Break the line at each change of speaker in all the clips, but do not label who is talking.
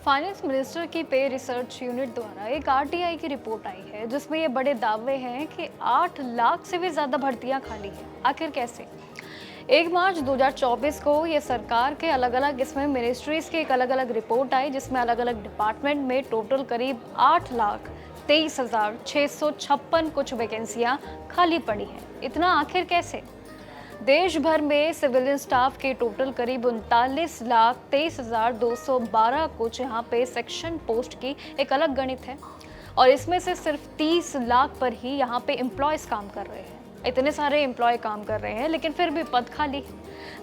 Finance minister की पे research unit द्वारा एक आरटीआई की रिपोर्ट आई है जिसमें ये बड़े दावे हैं कि 8 लाख से भी ज़्यादा भर्तियां खाली हैं। आखिर कैसे? 1 मार्च 2024 को ये सरकार के अलग अलग इसमें मिनिस्ट्रीज की एक अलग अलग रिपोर्ट आई जिसमें अलग अलग डिपार्टमेंट में टोटल करीब 8,23,656 कुछ वैकेंसियां खाली पड़ी हैं। इतना आखिर कैसे? देश भर में सिविलियन स्टाफ के टोटल करीब 39,23,212 कुछ यहाँ पे सेक्शन पोस्ट की एक अलग गणित है और इसमें से सिर्फ 30 लाख पर ही यहाँ पे एम्प्लॉयज काम कर रहे हैं। इतने सारे एम्प्लॉय काम कर रहे हैं लेकिन फिर भी पद खाली।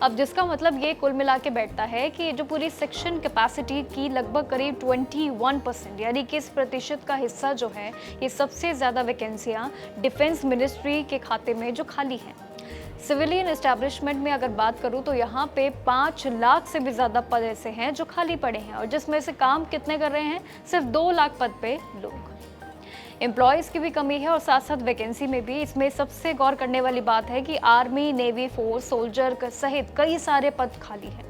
अब जिसका मतलब ये कुल मिला के बैठता है कि जो पूरी सेक्शन कैपेसिटी की लगभग करीब 21% यानी कि 20% का हिस्सा जो है, ये सबसे ज़्यादा वैकेंसियाँ डिफेंस मिनिस्ट्री के खाते में जो खाली हैं। सिविलियन एस्टैब्लिशमेंट में अगर बात करूं तो यहाँ पे 5 लाख से भी ज़्यादा पद ऐसे हैं जो खाली पड़े हैं और जिसमें से काम कितने कर रहे हैं? सिर्फ 2 लाख पद पे लोग। एम्प्लॉयज़ की भी कमी है और साथ साथ वैकेंसी में भी। इसमें सबसे गौर करने वाली बात है कि आर्मी, नेवी फोर्स, सोल्जर सहित कई सारे पद खाली हैं।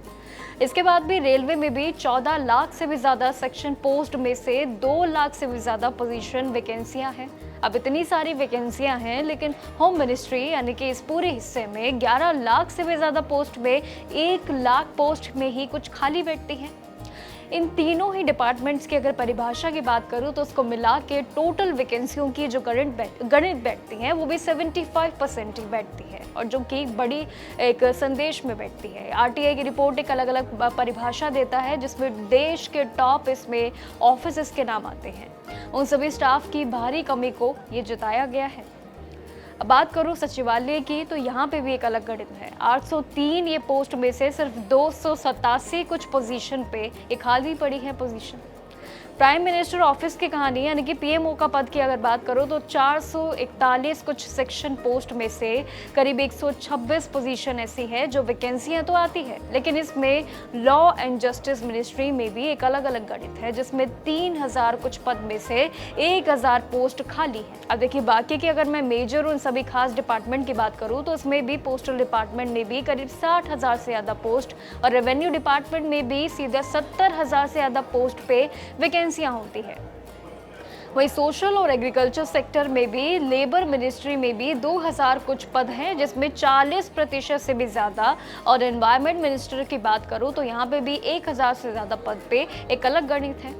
इसके बाद भी रेलवे में भी 14 लाख से भी ज़्यादा सेक्शन पोस्ट में से 2 लाख से भी ज़्यादा पोजीशन वैकेंसियां हैं। अब इतनी सारी वैकेंसियां हैं लेकिन होम मिनिस्ट्री यानी कि इस पूरे हिस्से में 11 लाख से भी ज़्यादा पोस्ट में 1 लाख पोस्ट में ही कुछ खाली बैठती हैं। इन तीनों ही डिपार्टमेंट्स की अगर परिभाषा की बात करूं तो उसको मिला के टोटल वैकेंसियों की जो गणित बैठती हैं वो भी 75% ही बैठती है और जो कि बड़ी एक संदेश में बैठती है। आरटीआई की रिपोर्ट एक अलग अलग परिभाषा देता है जिसमें देश के टॉप इसमें ऑफिस के नाम आते हैं। उन सभी स्टाफ की भारी कमी को ये जताया गया है। अब बात करूं सचिवालय की तो यहाँ पे भी एक अलग गणित है। 803 ये पोस्ट में से सिर्फ 287 कुछ पोजीशन पे ये खाली पड़ी है पोजीशन। प्राइम मिनिस्टर ऑफिस की कहानी यानी कि पीएमओ का पद की अगर बात करो तो 441 कुछ सेक्शन पोस्ट में से करीब 126 पोजीशन ऐसी है जो वैकेंसियां तो आती है लेकिन इसमें लॉ एंड जस्टिस मिनिस्ट्री में भी एक अलग अलग गणित है जिसमें 3000 कुछ पद में से 1000 पोस्ट खाली है। अब देखिए बाकी की अगर मैं मेजर उन सभी खास डिपार्टमेंट की बात करूँ तो उसमें भी पोस्टल डिपार्टमेंट में भी करीब 60,000 से ज़्यादा पोस्ट और रेवेन्यू डिपार्टमेंट में भी सीधा 70,000 से ज़्यादा पोस्ट पे वैकेंसियां होती है। वहीं सोशल और एग्रीकल्चर सेक्टर में भी लेबर मिनिस्ट्री में भी 2000 कुछ पद हैं जिसमें 40% से भी ज़्यादा और एनवायरनमेंट मिनिस्टर की बात करूं तो यहाँ पे भी 1000 से ज़्यादा पद पे एक अलग गणित है।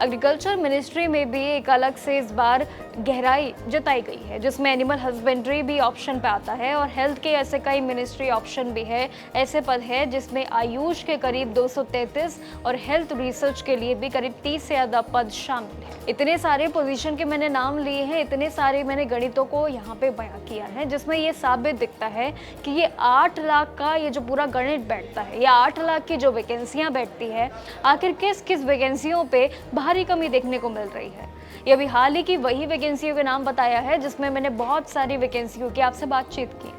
एग्रीकल्चर मिनिस्ट्री में भी एक अलग से इस बार गहराई जताई गई है जिसमें एनिमल हस्बेंड्री भी ऑप्शन पे आता है और हेल्थ के ऐसे कई मिनिस्ट्री ऑप्शन भी है। ऐसे पद है जिसमें आयुष के करीब 233 और हेल्थ रिसर्च के लिए भी करीब 30 से ज़्यादा पद शामिल है। इतने सारे पोजीशन के मैंने नाम लिए हैं, इतने सारे मैंने गणितों को यहाँ पे बयां किया है जिसमें ये साबित दिखता है कि ये 8 लाख का ये जो पूरा गणित बैठता है या 8 लाख की जो वैकेंसियाँ बैठती है, आखिर किस किस वैकेंसियों पे भारी कमी देखने को मिल रही है। ये अभी हाल ही की वही वैकेंसियों के नाम बताया है जिसमें मैंने बहुत सारी वैकेंसियों की आपसे बातचीत की।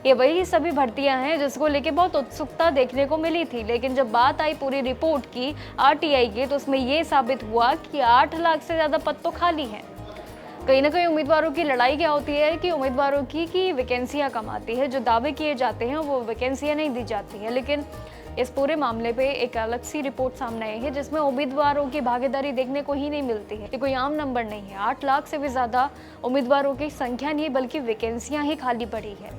ये वही सभी भर्तियां हैं जिसको लेके बहुत उत्सुकता देखने को मिली थी लेकिन जब बात आई पूरी रिपोर्ट की आरटीआई की तो उसमें ये साबित हुआ कि 8 लाख से ज़्यादा पद तो खाली हैं। कहीं ना कहीं उम्मीदवारों की लड़ाई क्या होती है कि उम्मीदवारों की वैकेंसियाँ कम आती है, जो दावे किए जाते हैं वो वैकेंसियाँ नहीं दी जाती हैं। लेकिन इस पूरे मामले पे एक अलग सी रिपोर्ट सामने आई है जिसमें उम्मीदवारों की भागीदारी देखने को ही नहीं मिलती है। ये कोई आम नंबर नहीं है। 8 लाख से भी ज़्यादा उम्मीदवारों की संख्या नहीं बल्कि वैकेंसियाँ ही खाली पड़ी है।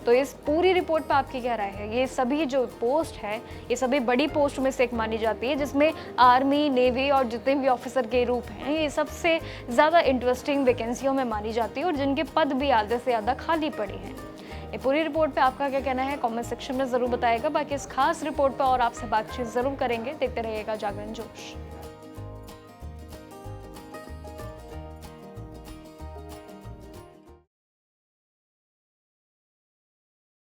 तो इस पूरी रिपोर्ट पे आपकी क्या राय है? ये सभी जो पोस्ट है ये सभी बड़ी पोस्ट में से एक मानी जाती है जिसमें आर्मी, नेवी और जितने भी ऑफिसर के रूप हैं ये सबसे ज़्यादा इंटरेस्टिंग वैकेंसियों में मानी जाती है और जिनके पद भी आधे से ज़्यादा खाली पड़े हैं। ये पूरी रिपोर्ट पे आपका क्या कहना है कमेंट सेक्शन में ज़रूर बताएगा। बाकी इस खास रिपोर्ट पे और आपसे बातचीत ज़रूर करेंगे। देखते रहिएगा जागरण जोश।